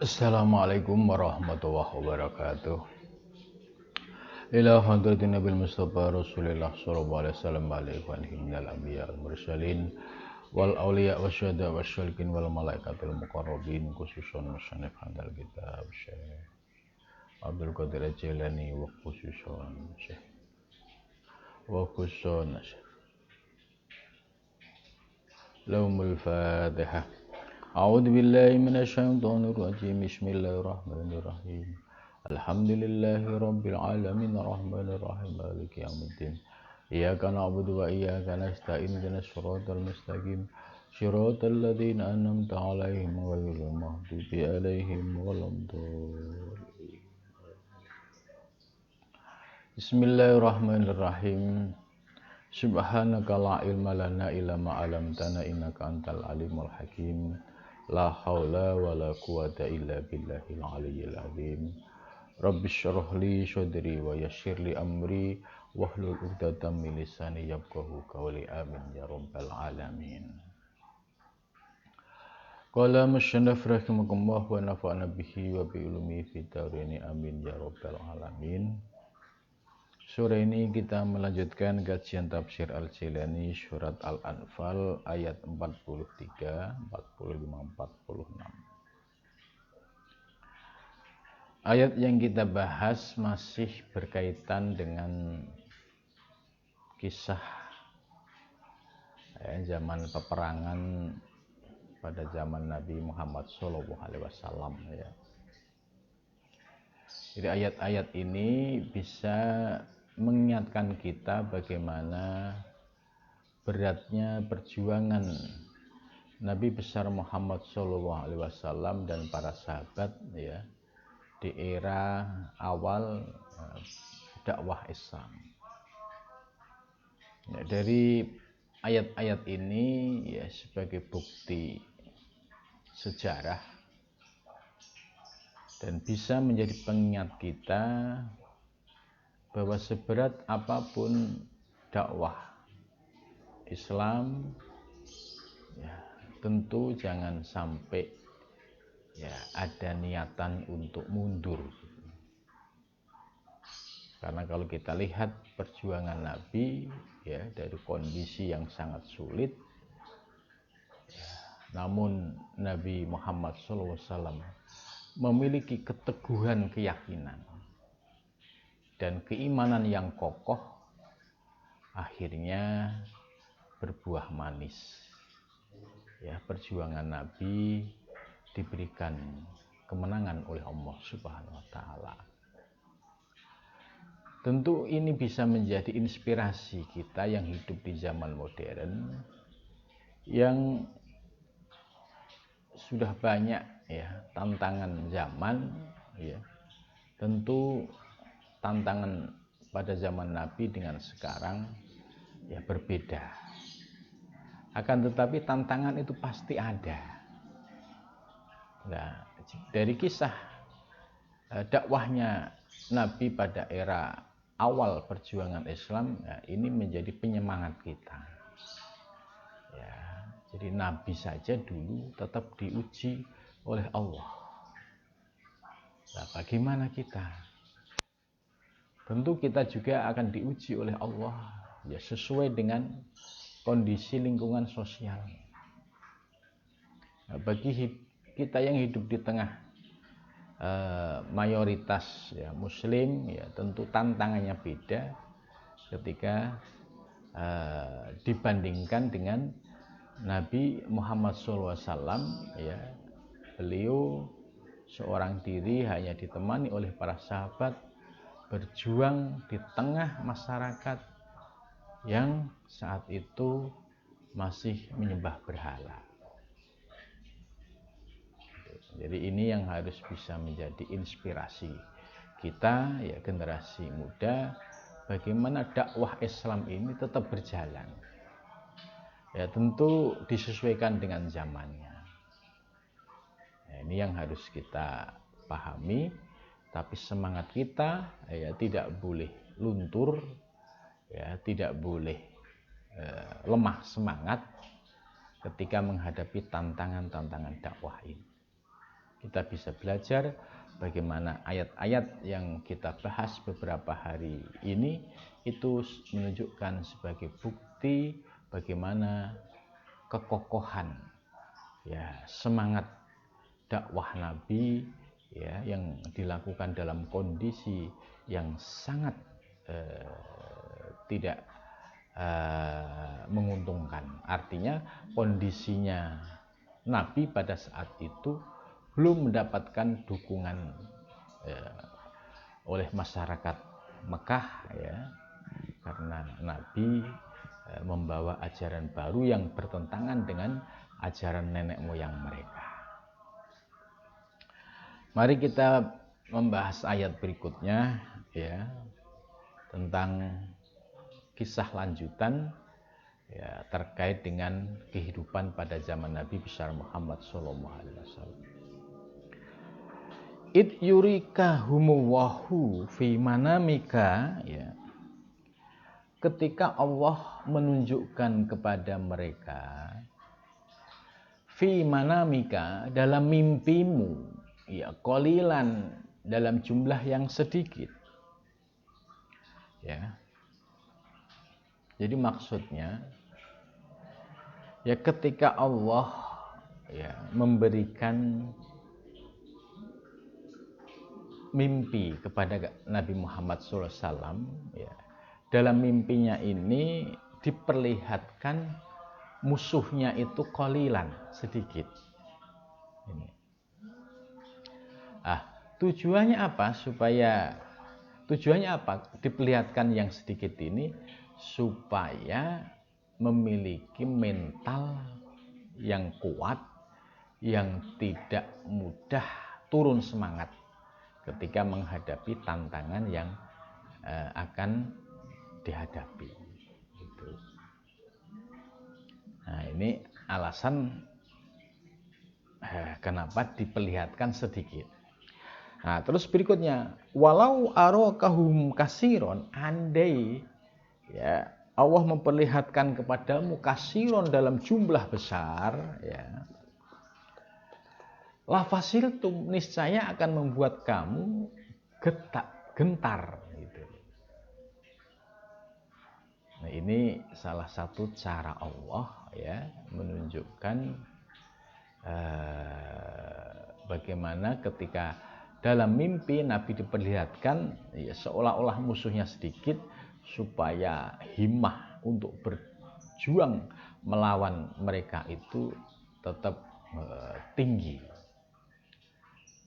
Assalamualaikum warahmatullahi wabarakatuh. Ila hadratin Nabil Mustafa Rasulullah sallallahu alaihi wasallam alaihi wa alihi minal anbiya wal mursalin wal awliya wasyuhada wasyalikin wal malaikatil muqarrabin khususan musannif hadal kitab Syekh Abdul Qadir Jilani wa khususan Syekh Laumul Fatihah. A'udzu billahi minasyaitonir rajim. Bismillahirrahmanirrahim. Alhamdulillahi rabbil alamin arrahmanir rahim maliki yaumiddin. Iyyaka na'budu wa iyyaka nasta'in ihdinas siratal mustaqim. Shiratal ladzina an'amta 'alaihim ghairil maghdubi 'alaihim waladdallin. Bismillahirrahmanirrahim. Subhanaka la ilma lana illa ma 'allamtana innaka antal alimul hakim. La haula wala quwata illa billahil aliyyil azim. Rabbi shrah li sadri wa yassir li amri wahlul 'uqdatam min lisani yafqahu qawli. Amin ya rabbal alamin. Qala musannif rahimakumullah wa nafa'ana bihi wa bi ulumi fid dharain. Amin ya rabbal alamin. Sore ini kita melanjutkan kajian tafsir Al-Jilani surat Al-Anfal ayat 43, 45, 46. Ayat yang kita bahas masih berkaitan dengan kisah zaman peperangan pada zaman Nabi Muhammad SAW. Jadi ayat-ayat ini bisa mengingatkan kita bagaimana beratnya perjuangan Nabi besar Muhammad SAW dan para sahabat di era awal dakwah Islam. Dari ayat-ayat ini sebagai bukti sejarah dan bisa menjadi pengingat kita bahwa seberat apapun dakwah Islam, tentu jangan sampai ada niatan untuk mundur. Karena kalau kita lihat perjuangan Nabi dari kondisi yang sangat sulit, namun Nabi Muhammad SAW memiliki keteguhan keyakinan dan keimanan yang kokoh, akhirnya berbuah manis. Perjuangan Nabi diberikan kemenangan oleh Allah Subhanahu wa taala. Tentu ini bisa menjadi inspirasi kita yang hidup di zaman modern yang sudah banyak tantangan zaman. Tentu tantangan pada zaman Nabi dengan sekarang berbeda. Akan tetapi tantangan itu pasti ada. Nah, dari kisah dakwahnya Nabi pada era awal perjuangan Islam, ini menjadi penyemangat kita. Jadi Nabi saja dulu tetap diuji oleh Allah. Nah, bagaimana kita? Tentu kita juga akan diuji oleh Allah sesuai dengan kondisi lingkungan sosial. Nah, bagi kita yang hidup di tengah mayoritas Muslim, tentu tantangannya beda ketika dibandingkan dengan Nabi Muhammad SAW. Beliau seorang diri hanya ditemani oleh para sahabat, berjuang di tengah masyarakat yang saat itu masih menyembah berhala. Jadi ini yang harus bisa menjadi inspirasi kita, generasi muda, bagaimana dakwah Islam ini tetap berjalan. Tentu disesuaikan dengan zamannya. Ini yang harus kita pahami. Tapi semangat kita tidak boleh luntur, tidak boleh lemah semangat ketika menghadapi tantangan-tantangan dakwah ini. Kita bisa belajar bagaimana ayat-ayat yang kita bahas beberapa hari ini itu menunjukkan sebagai bukti bagaimana kekokohan ya semangat dakwah Nabi ya yang dilakukan dalam kondisi yang sangat tidak menguntungkan. Artinya kondisinya Nabi pada saat itu belum mendapatkan dukungan oleh masyarakat Mekah ya, karena Nabi membawa ajaran baru yang bertentangan dengan ajaran nenek moyang mereka. Mari kita membahas ayat berikutnya ya, tentang kisah lanjutan ya, terkait dengan kehidupan pada zaman Nabi besar Muhammad SAW. Id yurika humuwahu fi manamika ya. Ketika Allah menunjukkan kepada mereka fi manamika dalam mimpimu ya, qalilan dalam jumlah yang sedikit ya. Jadi maksudnya ya ketika Allah ya memberikan mimpi kepada Nabi Muhammad SAW ya, dalam mimpinya ini diperlihatkan musuhnya itu qalilan sedikit. Ini. Tujuannya apa? Tujuannya apa? Diperlihatkan yang sedikit ini supaya memiliki mental yang kuat, yang tidak mudah turun semangat ketika menghadapi tantangan yang akan dihadapi. Gitu. Nah, ini alasan kenapa diperlihatkan sedikit. Nah, terus berikutnya, walau arokahum kasiron, andai ya Allah memperlihatkan kepadamu kasiron dalam jumlah besar ya, lafasiltum niscaya akan membuat kamu gentar gitu. Nah, ini salah satu cara Allah ya menunjukkan bagaimana ketika dalam mimpi Nabi diperlihatkan ya, seolah-olah musuhnya sedikit supaya himmah untuk berjuang melawan mereka itu tetap tinggi.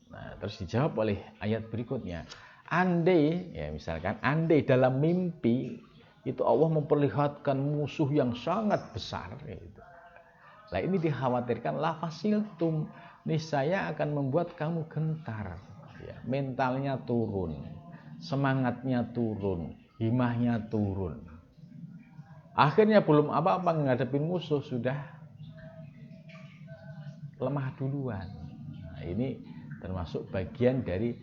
Nah, terus dijawab oleh ayat berikutnya. Andai, ya misalkan, andai dalam mimpi itu Allah memperlihatkan musuh yang sangat besar. Gitu. Nah, ini dikhawatirkan lafasiltum, niscaya akan membuat kamu gentar, ya, mentalnya turun, semangatnya turun, himahnya turun. Akhirnya belum apa-apa menghadapi musuh sudah lemah duluan. Nah, ini termasuk bagian dari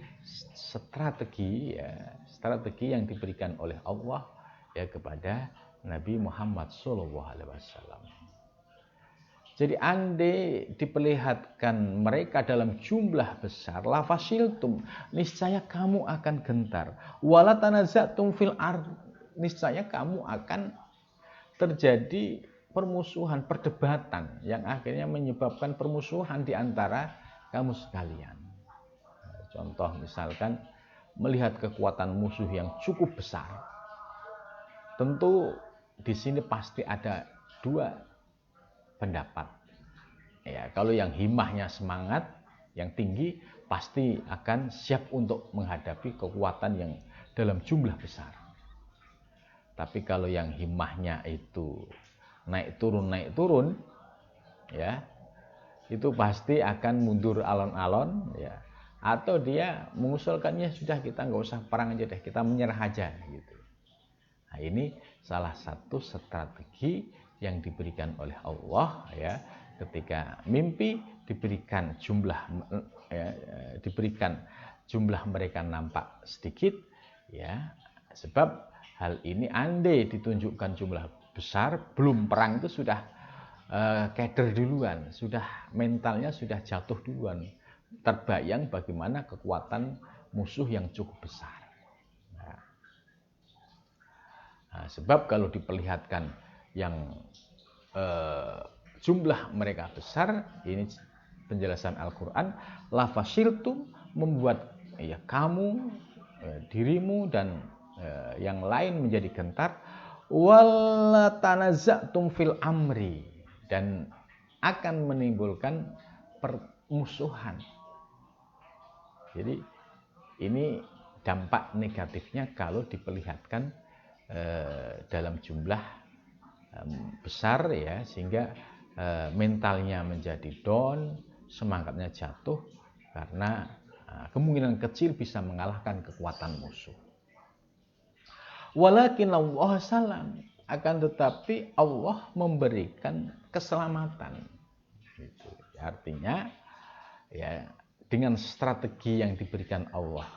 strategi yang diberikan oleh Allah ya kepada Nabi Muhammad SAW. Jadi andai diperlihatkan mereka dalam jumlah besar, lafasiltum, niscaya kamu akan gentar. Wala tanazatum fil ard, niscaya kamu akan terjadi permusuhan, perdebatan yang akhirnya menyebabkan permusuhan di antara kamu sekalian. Contoh misalkan melihat kekuatan musuh yang cukup besar, tentu di sini pasti ada dua pendapat. Ya, kalau yang himahnya semangat, yang tinggi pasti akan siap untuk menghadapi kekuatan yang dalam jumlah besar. Tapi kalau yang himahnya itu naik turun, ya, itu pasti akan mundur alon-alon, ya. Atau dia mengusulkannya sudah kita nggak usah perang aja deh, kita menyerah aja gitu. Nah, ini salah satu strategi yang diberikan oleh Allah ya ketika mimpi diberikan jumlah mereka nampak sedikit ya, sebab hal ini andai ditunjukkan jumlah besar belum perang itu sudah keder duluan, sudah mentalnya sudah jatuh duluan, terbayang bagaimana kekuatan musuh yang cukup besar. Nah, sebab kalau diperlihatkan yang jumlah mereka besar, ini penjelasan Al-Quran, la fasiltum, membuat ya kamu, dirimu dan yang lain menjadi gentar, wala tanaza'tum fil amri, dan akan menimbulkan permusuhan. Jadi ini dampak negatifnya kalau diperlihatkan dalam jumlah besar ya, sehingga mentalnya menjadi down, semangatnya jatuh karena kemungkinan kecil bisa mengalahkan kekuatan musuh. Walakin Allah salam, akan tetapi Allah memberikan keselamatan. Gitu. Artinya ya dengan strategi yang diberikan Allah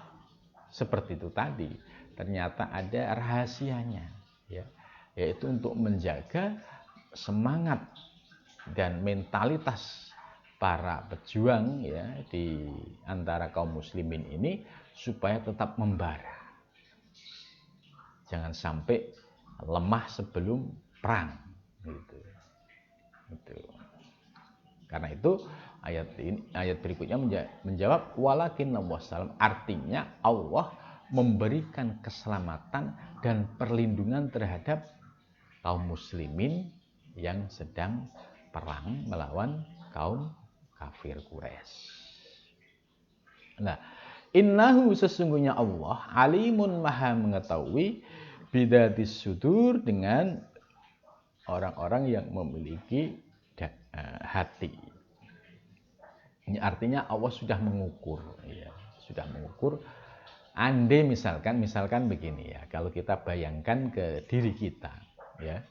seperti itu tadi, ternyata ada rahasianya, ya, yaitu untuk menjaga semangat dan mentalitas para pejuang ya di antara kaum muslimin ini supaya tetap membara. Jangan sampai lemah sebelum perang, gitu. Karena itu ayat berikutnya menjawab walakin wassalam, artinya Allah memberikan keselamatan dan perlindungan terhadap kaum muslimin yang sedang perang melawan kaum kafir Quraisy. Nah, innahu, sesungguhnya Allah alimun, maha mengetahui, bidatis sudur, dengan orang-orang yang memiliki hati. Ini artinya Allah sudah mengukur, ya, sudah mengukur. Andai misalkan begini ya, kalau kita bayangkan ke diri kita, ya,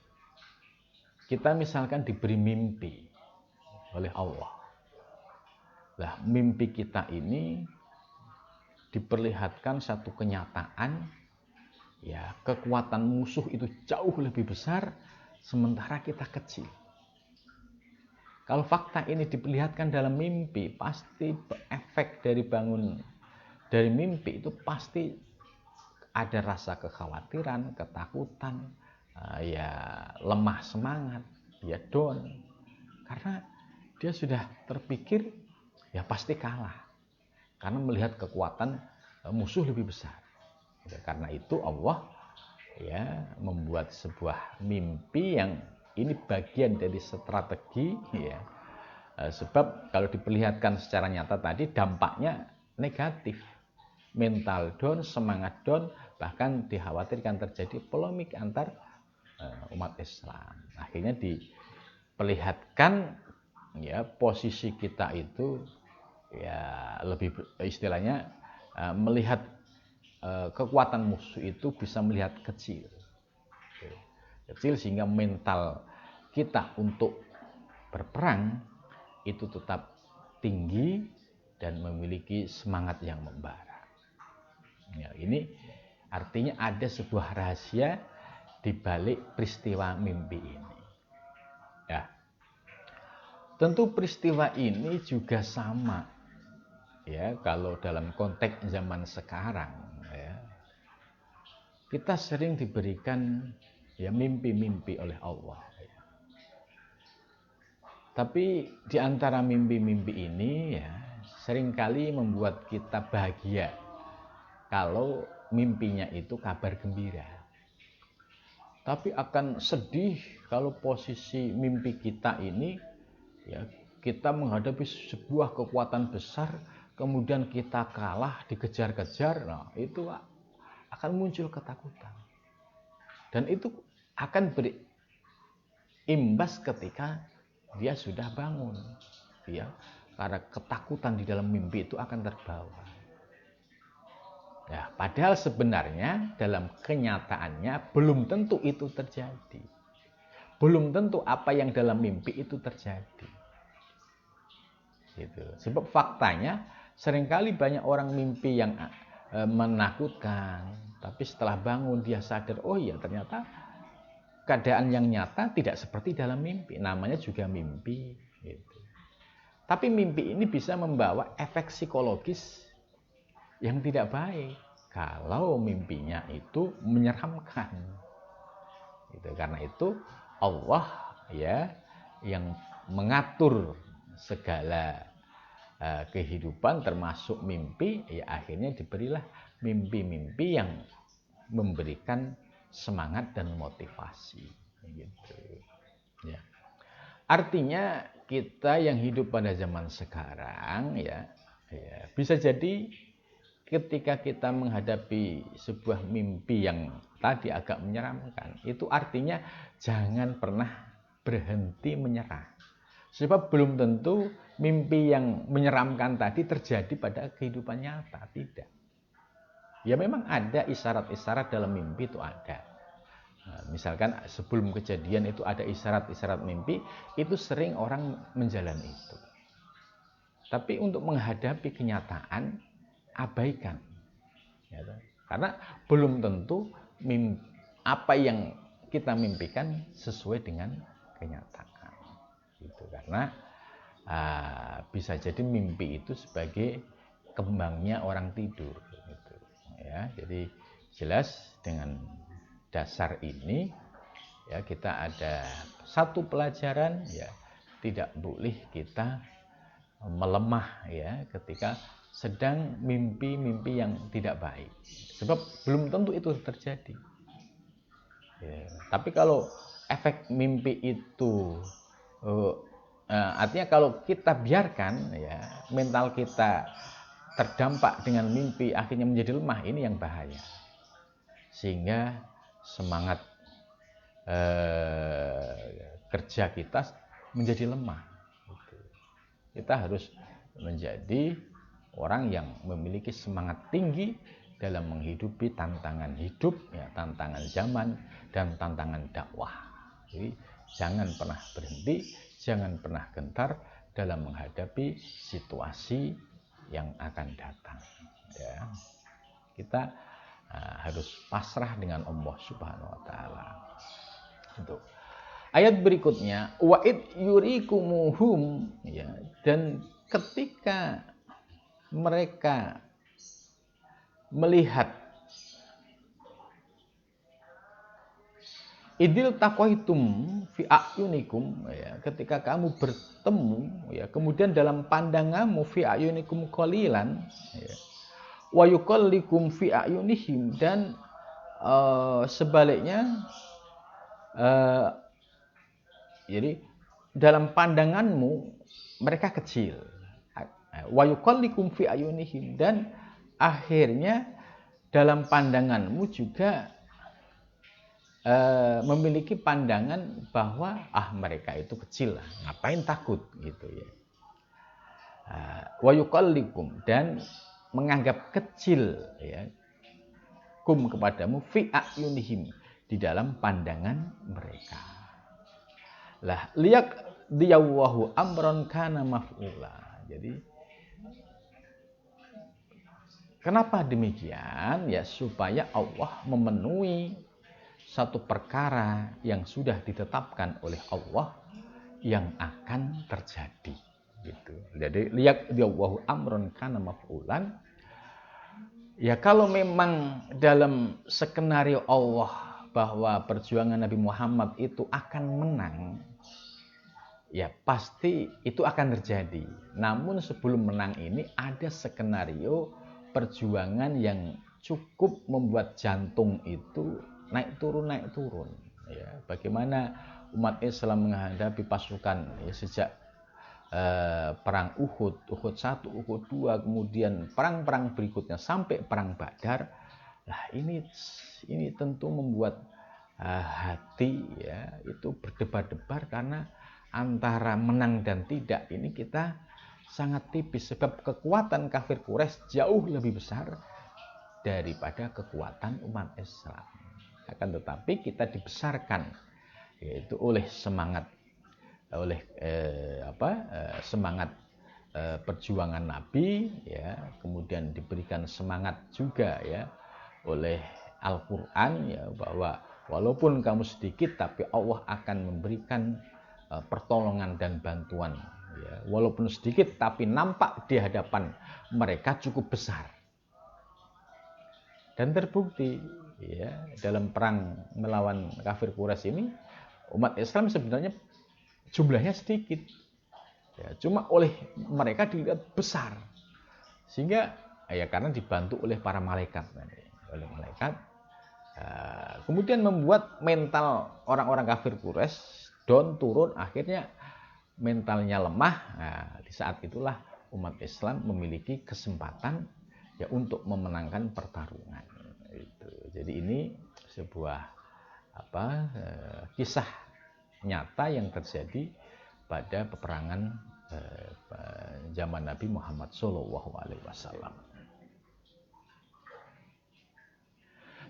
kita misalkan diberi mimpi oleh Allah. Nah, mimpi kita ini diperlihatkan satu kenyataan, ya, kekuatan musuh itu jauh lebih besar, sementara kita kecil. Kalau fakta ini diperlihatkan dalam mimpi, pasti efek dari bangun dari mimpi itu pasti ada rasa kekhawatiran, ketakutan, ya lemah semangat, ya down. Karena dia sudah terpikir ya pasti kalah. Karena melihat kekuatan musuh lebih besar. Ya, karena itu Allah ya membuat sebuah mimpi yang ini bagian dari strategi, ya. Sebab kalau diperlihatkan secara nyata tadi dampaknya negatif. Mental down, semangat down, bahkan dikhawatirkan terjadi polemik antar umat Islam. Akhirnya diperlihatkan ya posisi kita itu ya lebih istilahnya melihat kekuatan musuh itu bisa melihat kecil sehingga mental kita untuk berperang itu tetap tinggi dan memiliki semangat yang membara. Ya, ini artinya ada sebuah rahasia di balik peristiwa mimpi ini. Ya, tentu peristiwa ini juga sama, ya, kalau dalam konteks zaman sekarang, ya, kita sering diberikan ya mimpi-mimpi oleh Allah. Ya. Tapi di antara mimpi-mimpi ini ya seringkali membuat kita bahagia kalau mimpinya itu kabar gembira. Tapi akan sedih kalau posisi mimpi kita ini ya kita menghadapi sebuah kekuatan besar, kemudian kita kalah, dikejar-kejar. Nah, itu akan muncul ketakutan. Dan itu akan berimbas ketika dia sudah bangun. Ya, karena ketakutan di dalam mimpi itu akan terbawa. Ya, padahal sebenarnya dalam kenyataannya belum tentu itu terjadi. Belum tentu apa yang dalam mimpi itu terjadi. Gitu. Sebab faktanya seringkali banyak orang mimpi yang menakutkan, tapi setelah bangun dia sadar, oh iya ternyata keadaan yang nyata tidak seperti dalam mimpi. Namanya juga mimpi. Gitu. Tapi mimpi ini bisa membawa efek psikologis yang tidak baik kalau mimpinya itu menyeramkan. Gitu. Karena itu Allah ya yang mengatur segala kehidupan termasuk mimpi, ya akhirnya diberilah mimpi-mimpi yang memberikan semangat dan motivasi gitu. Ya. Artinya kita yang hidup pada zaman sekarang ya bisa jadi ketika kita menghadapi sebuah mimpi yang tadi agak menyeramkan, itu artinya jangan pernah berhenti menyerah. Sebab belum tentu mimpi yang menyeramkan tadi terjadi pada kehidupan nyata, tidak. Ya memang ada isyarat-isyarat dalam mimpi itu ada. Nah, misalkan sebelum kejadian itu ada isyarat-isyarat mimpi, itu sering orang menjalani itu. Tapi untuk menghadapi kenyataan, abaikan. Ya, karena belum tentu apa yang kita mimpikan sesuai dengan kenyataan. Gitu. Karena bisa jadi mimpi itu sebagai kembangnya orang tidur. Gitu. Ya, jadi jelas dengan dasar ini ya kita ada satu pelajaran ya tidak boleh kita melemah ya ketika sedang mimpi-mimpi yang tidak baik, sebab belum tentu itu terjadi ya. Tapi kalau efek mimpi itu artinya kalau kita biarkan ya mental kita terdampak dengan mimpi akhirnya menjadi lemah, ini yang bahaya, sehingga semangat kerja kita menjadi lemah. Kita harus menjadi orang yang memiliki semangat tinggi dalam menghidupi tantangan hidup, ya, tantangan zaman, dan tantangan dakwah. Jadi jangan pernah berhenti, jangan pernah gentar dalam menghadapi situasi yang akan datang. Ya. Kita harus pasrah dengan Allah Subhanahu wa taala. Untuk ayat berikutnya, wa'id yurikumuhum ya, dan ketika mereka melihat idil taqaitum fi ayunikum ya, ketika kamu bertemu ya, kemudian dalam pandanganmu fi ayunikum qalilan ya, wa yuqallikum fi ayunihim, dan sebaliknya jadi dalam pandanganmu mereka kecil, wa yuqallikum fi ayunihim, dan akhirnya dalam pandanganmu juga memiliki pandangan bahwa mereka itu kecil lah, ngapain takut gitu ya. Wa yuqallikum, dan menganggap kecil ya kum kepadamu fi ayunihim, di dalam pandangan mereka. Lah liyak diyawahu amron kana maf'ula. Jadi kenapa demikian? Ya supaya Allah memenuhi satu perkara yang sudah ditetapkan oleh Allah yang akan terjadi gitu. Jadi liyak diyawahu amron kana maf'ulan. Ya kalau memang dalam skenario Allah bahwa perjuangan Nabi Muhammad itu akan menang, ya pasti itu akan terjadi. Namun sebelum menang ini ada skenario perjuangan yang cukup membuat jantung itu naik turun. Ya, bagaimana umat Islam menghadapi pasukan ya, sejak perang Uhud 1, Uhud 2, kemudian perang-perang berikutnya sampai perang Badar. Nah, ini tentu membuat hati ya itu berdebar-debar, karena antara menang dan tidak ini kita sangat tipis, sebab kekuatan kafir Quraisy jauh lebih besar daripada kekuatan umat Islam. Akan tetapi kita dibesarkan yaitu oleh semangat semangat perjuangan Nabi ya, kemudian diberikan semangat juga ya oleh Al-Qur'an ya, bahwa walaupun kamu sedikit tapi Allah akan memberikan pertolongan dan bantuan ya, walaupun sedikit tapi nampak di hadapan mereka cukup besar. Dan terbukti ya, dalam perang melawan kafir Quraisy ini umat Islam sebenarnya jumlahnya sedikit. Ya, cuma oleh mereka dilihat besar. Sehingga ya karena dibantu oleh para malaikat, oleh malaikat. Kemudian membuat mental orang-orang kafir Quraisy down, turun, akhirnya mentalnya lemah. Nah, di saat itulah umat Islam memiliki kesempatan ya untuk memenangkan pertarungan. Jadi ini sebuah kisah nyata yang terjadi pada peperangan zaman Nabi Muhammad SAW.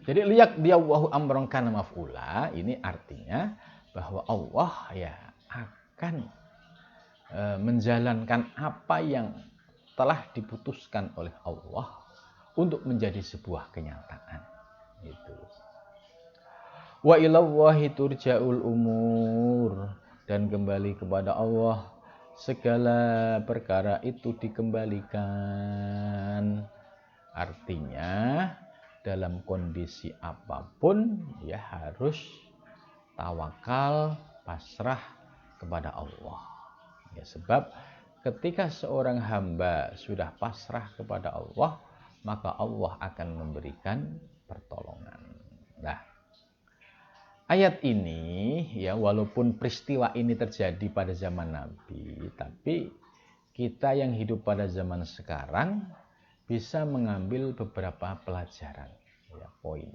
Jadi liyak diyallahu amran kana maf'ula, ini artinya bahwa Allah ya akan menjalankan apa yang telah diputuskan oleh Allah untuk menjadi sebuah kenyataan. Itu. Wa ilallahi turja'ul umur, dan kembali kepada Allah segala perkara itu dikembalikan. Artinya dalam kondisi apapun ya harus tawakal, pasrah kepada Allah. Ya, sebab ketika seorang hamba sudah pasrah kepada Allah, maka Allah akan memberikan pertolongan. Nah, ayat ini ya walaupun peristiwa ini terjadi pada zaman Nabi, tapi kita yang hidup pada zaman sekarang bisa mengambil beberapa pelajaran, ya, poin.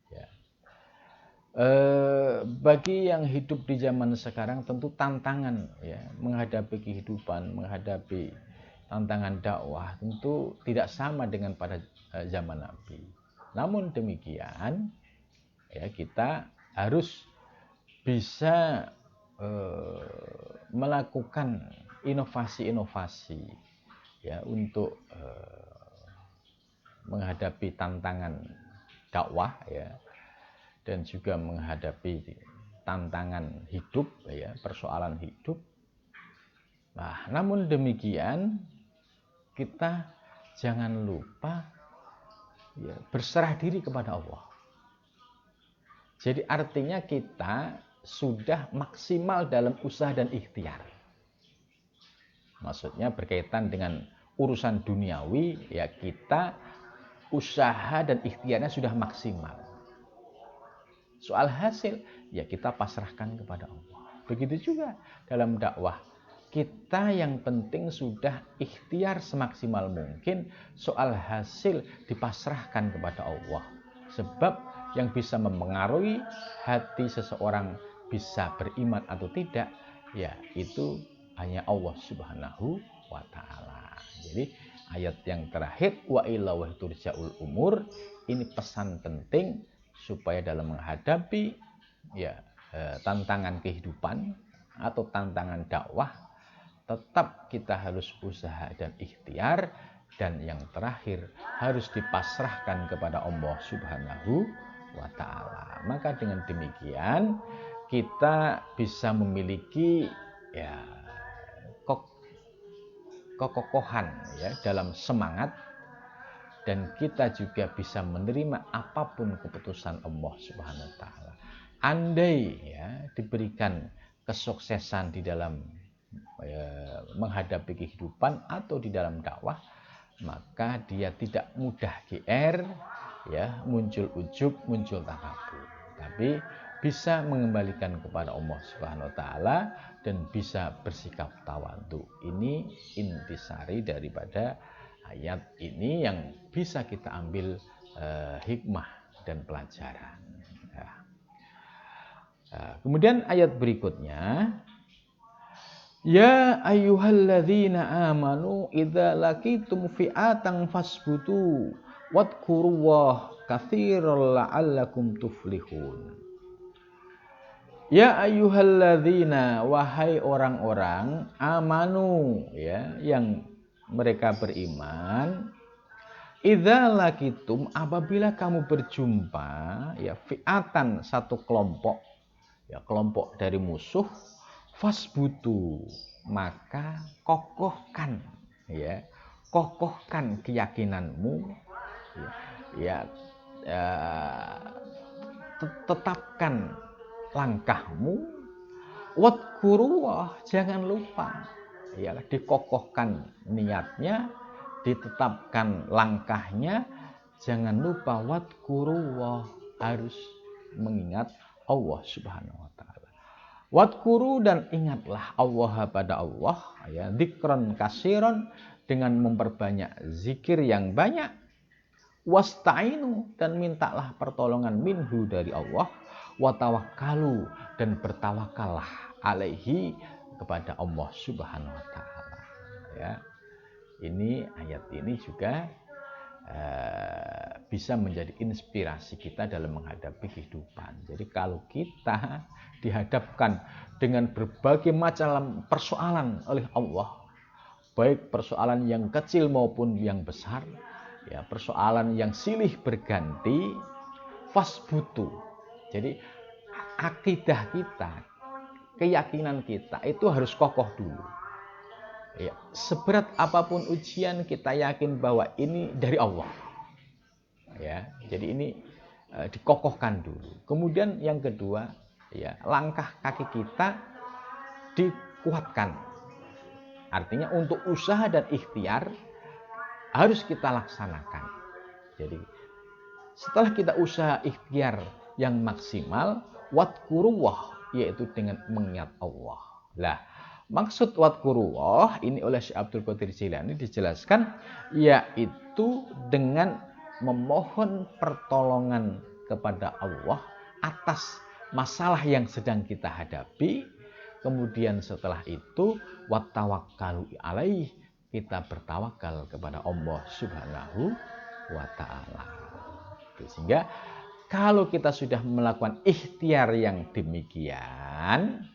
Ya. Bagi yang hidup di zaman sekarang tentu tantangan ya menghadapi kehidupan, menghadapi tantangan dakwah tentu tidak sama dengan pada zaman Nabi. Namun demikian ya kita harus bisa melakukan inovasi-inovasi ya untuk menghadapi tantangan dakwah ya, dan juga menghadapi tantangan hidup ya, persoalan hidup. Nah, namun demikian kita jangan lupa ya, berserah diri kepada Allah. Jadi artinya kita sudah maksimal dalam usaha dan ikhtiar. Maksudnya berkaitan dengan urusan duniawi ya, kita usaha dan ikhtiarnya sudah maksimal. Soal hasil ya kita pasrahkan kepada Allah. Begitu juga dalam dakwah. Kita yang penting sudah ikhtiar semaksimal mungkin, soal hasil dipasrahkan kepada Allah. Sebab yang bisa mempengaruhi hati seseorang bisa beriman atau tidak, ya itu hanya Allah Subhanahu wa Ta'ala. Jadi ayat yang terakhir, wa ilallahi turja'ul umur, ini pesan penting supaya dalam menghadapi ya tantangan kehidupan atau tantangan dakwah, tetap kita harus usaha dan ikhtiar, dan yang terakhir harus dipasrahkan kepada Allah Subhanahu wa Ta'ala. Maka dengan demikian kita bisa memiliki ya kekokohan ya dalam semangat, dan kita juga bisa menerima apapun keputusan Allah Subhanahu wa Ta'ala. Andai ya diberikan kesuksesan di dalam menghadapi kehidupan atau di dalam dakwah, maka dia tidak mudah GR ya, muncul ujub, muncul takabur, tapi bisa mengembalikan kepada Allah Subhanahu wa Ta'ala dan bisa bersikap tawadhu. Ini intisari daripada ayat ini yang bisa kita ambil hikmah dan pelajaran. Kemudian ayat berikutnya, ya ayyuhalladzina amanu idza laqitum fi'atan fasbutu wadhkurullaha katsiran la'allakum tuflihun. Ya ayyuhalladzina, wahai orang-orang amanu ya yang mereka beriman, idza laqitum, apabila kamu berjumpa ya fi'atan, satu kelompok ya, kelompok dari musuh, Fasbutu, maka kokohkan, ya, kokohkan keyakinanmu, ya, ya, tetapkan langkahmu. Wadkurullah, jangan lupa, ya, dikokohkan niatnya, ditetapkan langkahnya, jangan lupa wadkurullah, harus mengingat Allah Subhanahu wa taala. Wadkuru, dan ingatlah Allah pada Allah, ya, dzikron kasiron, dengan memperbanyak zikir yang banyak. Wasta'inu, dan mintalah pertolongan minhu, dari Allah. Watawakkalu, dan bertawakallah alaihi, kepada Allah Subhanahu wa taala. Ya. Ini ayat ini juga bisa menjadi inspirasi kita dalam menghadapi kehidupan. Jadi kalau kita dihadapkan dengan berbagai macam persoalan oleh Allah, baik persoalan yang kecil maupun yang besar, ya, persoalan yang silih berganti, fasbutu. Jadi akidah kita, keyakinan kita itu harus kokoh dulu. Ya, seberat apapun ujian, kita yakin bahwa ini dari Allah. Ya, jadi ini dikokohkan dulu. Kemudian yang kedua, ya, langkah kaki kita dikuatkan. Artinya untuk usaha dan ikhtiar harus kita laksanakan. Jadi setelah kita usaha ikhtiar yang maksimal, wadkurullah, yaitu dengan mengingat Allah. Lah, maksud wadkurullah ini oleh Syekh Abdul Qadir Jilani dijelaskan, yaitu dengan memohon pertolongan kepada Allah atas masalah yang sedang kita hadapi. Kemudian setelah itu watawakkalu alaih, kita bertawakal kepada Allah Subhanahu wa taala. Sehingga kalau kita sudah melakukan ikhtiar yang demikian,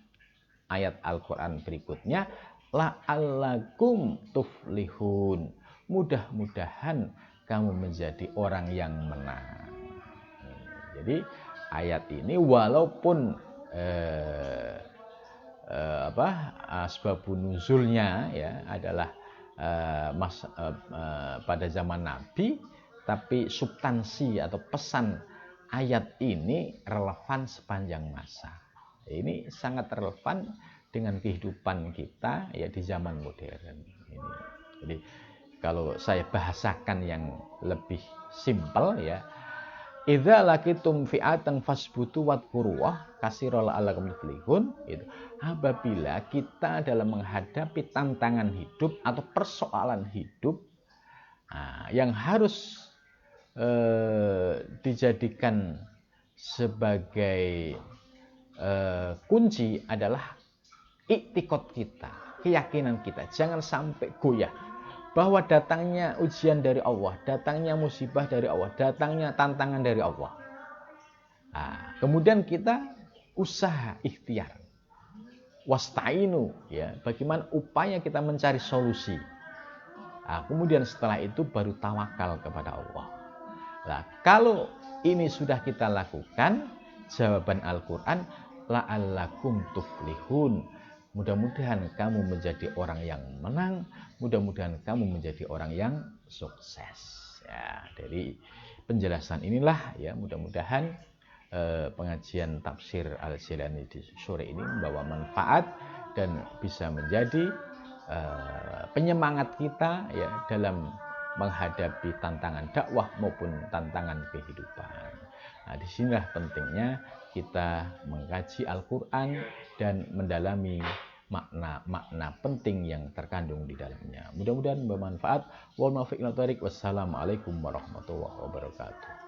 ayat Al-Quran berikutnya, la'allakum tuflihun, mudah-mudahan kamu menjadi orang yang menang. Jadi ayat ini walaupun asbabun nuzulnya, ya, adalah pada zaman Nabi, tapi substansi atau pesan ayat ini relevan sepanjang masa. Ini sangat relevan dengan kehidupan kita, ya, di zaman modern ini. Jadi kalau saya bahasakan yang lebih simpel, ya, idza laqitum fi'atan fasbutu wadhkurullah katsiran la'allakum tuflihun. Itu apabila kita dalam menghadapi tantangan hidup atau persoalan hidup, yang harus dijadikan sebagai kunci adalah iktikad kita, keyakinan kita. Jangan sampai goyah bahwa datangnya ujian dari Allah, datangnya musibah dari Allah, datangnya tantangan dari Allah. Kemudian kita usaha ikhtiar, wasta'inu, ya, bagaimana upaya kita mencari solusi. Kemudian setelah itu baru tawakal kepada Allah. Nah, kalau ini sudah kita lakukan, jawaban Al-Quran, la'allakum tuflihun, mudah-mudahan kamu menjadi orang yang menang, mudah-mudahan kamu menjadi orang yang sukses. Ya, dari penjelasan inilah, ya, mudah-mudahan pengajian tafsir Al-Jilani di sore ini membawa manfaat dan bisa menjadi penyemangat kita, ya, dalam menghadapi tantangan dakwah maupun tantangan kehidupan. Disinilah pentingnya kita mengkaji Al-Quran dan mendalami makna-makna penting yang terkandung di dalamnya. Mudah-mudahan bermanfaat. Wassalamualaikum warahmatullahi wabarakatuh.